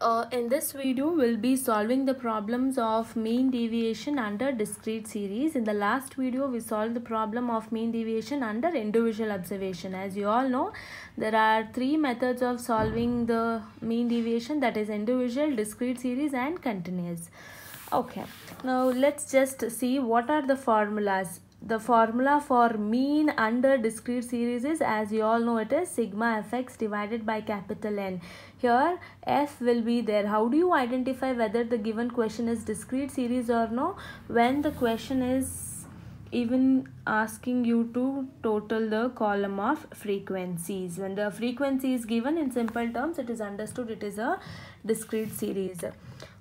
In this video, we'll be solving the problems of mean deviation under discrete series. In the last video, we solved the problem of mean deviation under individual observation. As you all know, there are three methods of solving the mean deviation, that is individual, discrete series and continuous. Okay, now let's just see what are the formulas. The formula for mean under discrete series is, as you all know, it is sigma fx divided by capital N. Here f will be there. How do you identify whether the given question is discrete series or no? When the question is even asking you to total the column of frequencies. When the frequency is given in simple terms, it is understood it is a discrete series.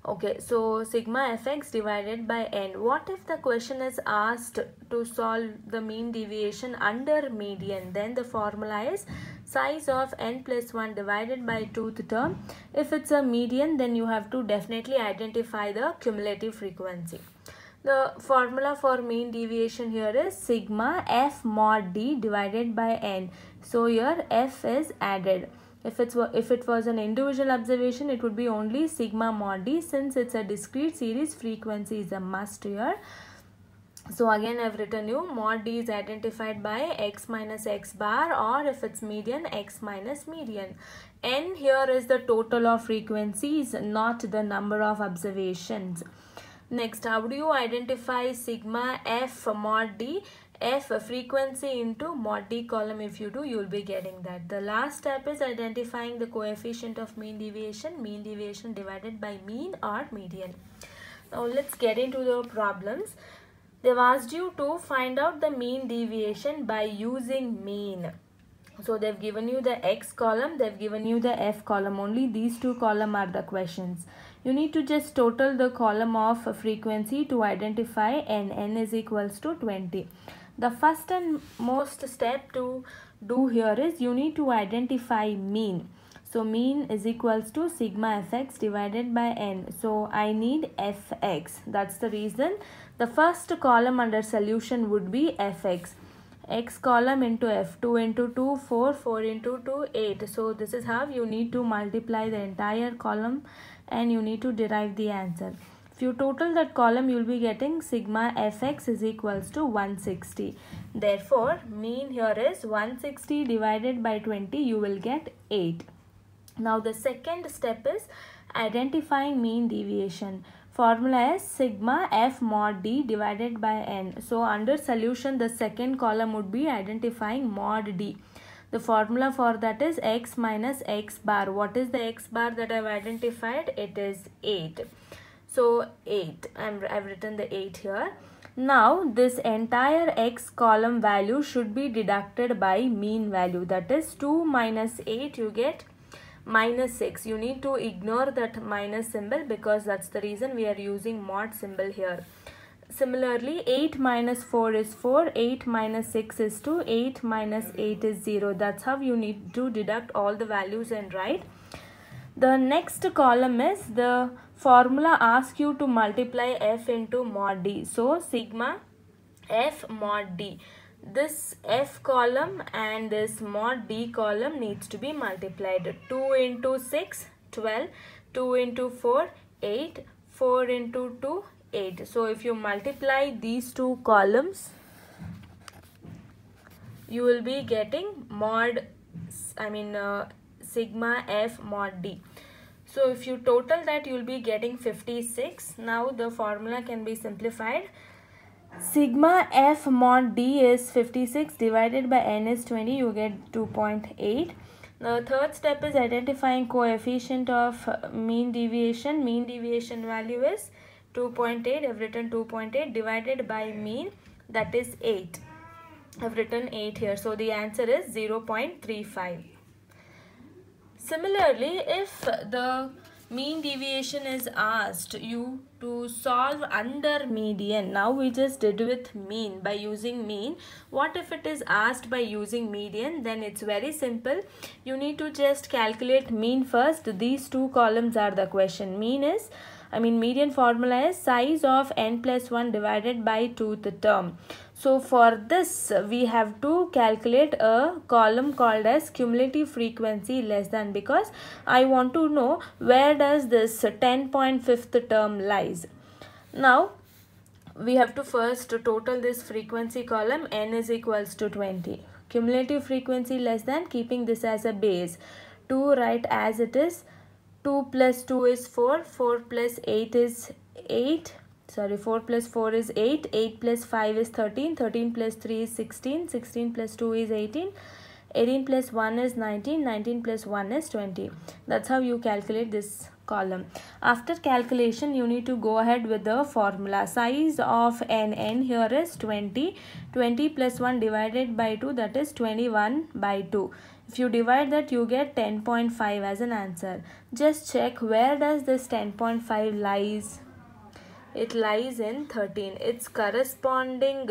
Okay, so sigma fx divided by n. What if the question is asked to solve the mean deviation under median? Then the formula is size of n plus 1 divided by 2th term. If it's a median, then you have to definitely identify the cumulative frequency. The formula for mean deviation here is sigma f mod d divided by n. So here f is added. If it was an individual observation, it would be only sigma mod d. Since it's a discrete series, frequency is a must here. So again, I've written you mod d is identified by x minus x bar, or if it's median, x minus median. N here is the total of frequencies, not the number of observations. Next, how do you identify sigma f mod d? F frequency into mod d column. If you do, you will be getting that. The last step is identifying the coefficient of mean deviation divided by mean or median. Now let's get into the problems. They've asked you to find out the mean deviation by using mean. So they've given you the x column, they've given you the f column. Only these two columns are the questions. You need to just total the column of frequency to identify n. N is equals to 20. The first and most step to do here is you need to identify mean. So mean is equals to sigma fx divided by n. So I need fx. That's the reason the first column under solution would be fx. X column into f. 2 into 2, 4. 4 into 2, 8. So this is how you need to multiply the entire column and you need to derive the answer. If you total that column, you will be getting sigma fx is equals to 160. Therefore, mean here is 160 divided by 20. You will get 8. Now the second step is identifying mean deviation. Formula is sigma f mod d divided by n. So under solution, the second column would be identifying mod d. The formula for that is x minus x bar. What is the x bar that I have identified? It is 8. So 8. I've written the 8 here. Now this entire x column value should be deducted by mean value. That is 2 minus 8, you get minus 6. You need to ignore that minus symbol because that's the reason we are using mod symbol here. Similarly, 8 minus 4 is 4, 8 minus 6 is 2, 8 minus 8 is 0. That's how you need to deduct all the values and write. The next column is the formula asks you to multiply f into mod d. So sigma f mod d. This f column and this mod d column needs to be multiplied. 2 into 6, 12. 2 into 4, 8. 4 into 2, 8. So if you multiply these two columns, you will be getting sigma f mod d. So if you total that, you will be getting 56. Now the formula can be simplified. Sigma f mod d is 56 divided by n is 20. You get 2.8. The third step is identifying coefficient of mean deviation. Mean deviation value is 2.8. I've written 2.8 divided by mean, that is 8. I've written 8 here. So the answer is 0.35. Similarly, if the mean deviation is asked you to solve under median. Now we just did with mean by using mean. What if it is asked by using median? Then it's very simple. You need to just calculate mean first. These two columns are the question. Median formula is size of n plus 1 divided by 2th term. So for this we have to calculate a column called as cumulative frequency less than, because I want to know where does this 10.5th term lies. Now we have to first total this frequency column. N is equals to 20. Cumulative frequency less than, keeping this as a base. 2 write as it is. 2 plus 2 is 4. 4 plus 8 is 8. 4 plus 4 is 8. 8 plus 5 is 13. 13 plus 3 is 16. 16 plus 2 is 18. 18 plus 1 is 19. 19 plus 1 is 20. That's how you calculate this column. After calculation, you need to go ahead with the formula. Size of n here is 20. 20 plus 1 divided by 2, that is 21 by 2. If you divide that, you get 10.5 as an answer. Just check where does this 10.5 lies. It lies in 13. Its corresponding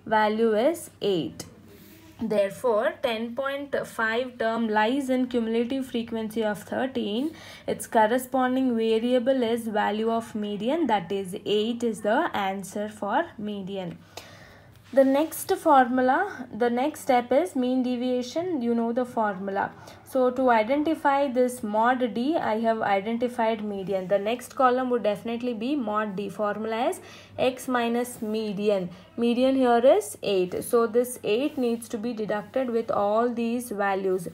value is 8. Therefore, 10.5 term lies in cumulative frequency of 13. Its corresponding variable is value of median, that is 8 is the answer for median. The next step is mean deviation. You know the formula. So to identify this mod D, I have identified median. The next column would definitely be mod D. Formula is x minus median. Median here is 8. So this 8 needs to be deducted with all these values.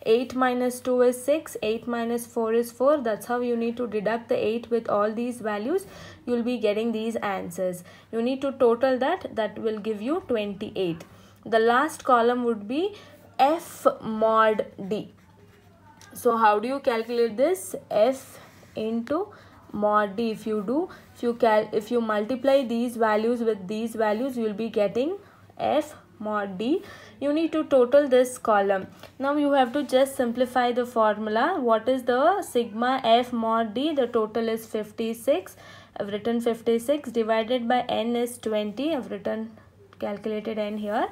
8 minus 2 is 6. 8 minus 4 is 4. That's how you need to deduct the 8 with all these values. You will be getting these answers. You need to total that. That will give you 28. The last column would be F mod D. So how do you calculate this? F into mod D. If you multiply these values with these values, you will be getting F mod D. You need to total this column. Now you have to just simplify the formula. What is the sigma F mod D? The total is 56. I've written 56 divided by n is 20. I've calculated n here.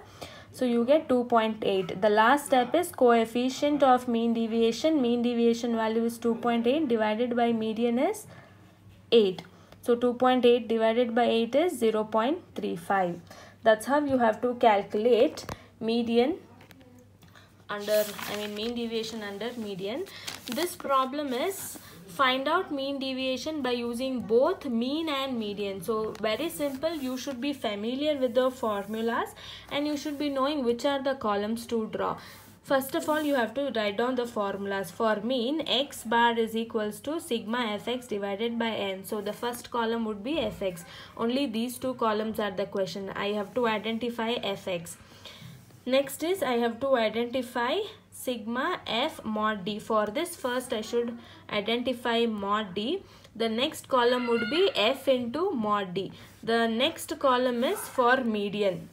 So you get 2.8. The last step is coefficient of mean deviation. Mean deviation value is 2.8 divided by median is 8. So 2.8 divided by 8 is 0.35. That's how you have to calculate mean deviation under median. This problem is find out mean deviation by using both mean and median. So very simple. You should be familiar with the formulas and you should be knowing which are the columns to draw. First of all, you have to write down the formulas. For mean, x bar is equals to sigma fx divided by n. So the first column would be fx. Only these two columns are the question. I have to identify fx. Next is I have to identify sigma f mod d. For this, first I should identify mod d. The next column would be f into mod d. The next column is for median.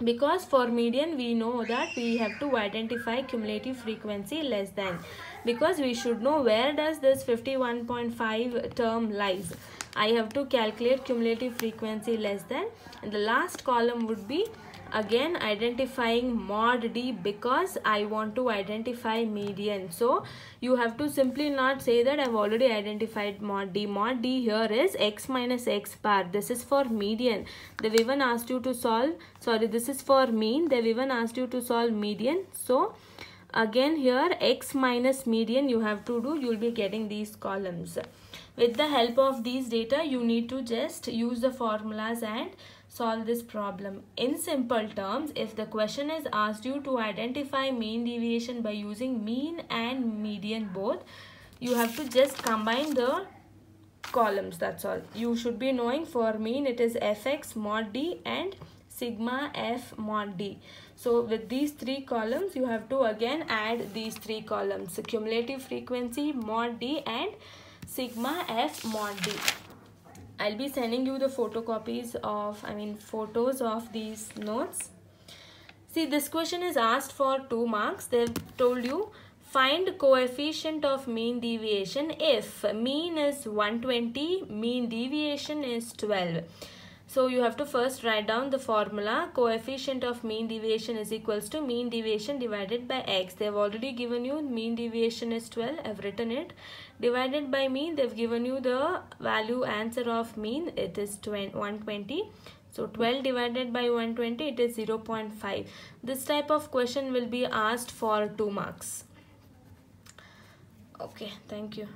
Because for median we know that we have to identify cumulative frequency less than, because we should know where does this 51.5 term lies. I have to calculate cumulative frequency less than, and the last column would be again identifying mod d, because I want to identify median. So you have to simply not say that I've already identified mod d. Mod d here is x minus x bar. This is for median. They've even asked you to solve, this is for mean. They've even asked you to solve median. So again here x minus median you have to do. You'll be getting these columns. With the help of these data, you need to just use the formulas and solve this problem. In simple terms, if the question is asked you to identify mean deviation by using mean and median both, you have to just combine the columns. That's all. You should be knowing for mean it is fx mod d and sigma f mod d. So with these three columns, you have to again add these three columns. So cumulative frequency, mod d and sigma f mod d. I'll be sending you the photos of these notes. See, this question is asked for 2 marks. They've told you Find coefficient of mean deviation if mean is 120, mean deviation is 12. So you have to first write down the formula. Coefficient of mean deviation is equals to mean deviation divided by x. They have already given you mean deviation is 12. I have written it. Divided by mean, they have given you the value answer of mean. It is 120. So 12 divided by 120, it is 0.5. This type of question will be asked for 2 marks. Okay, thank you.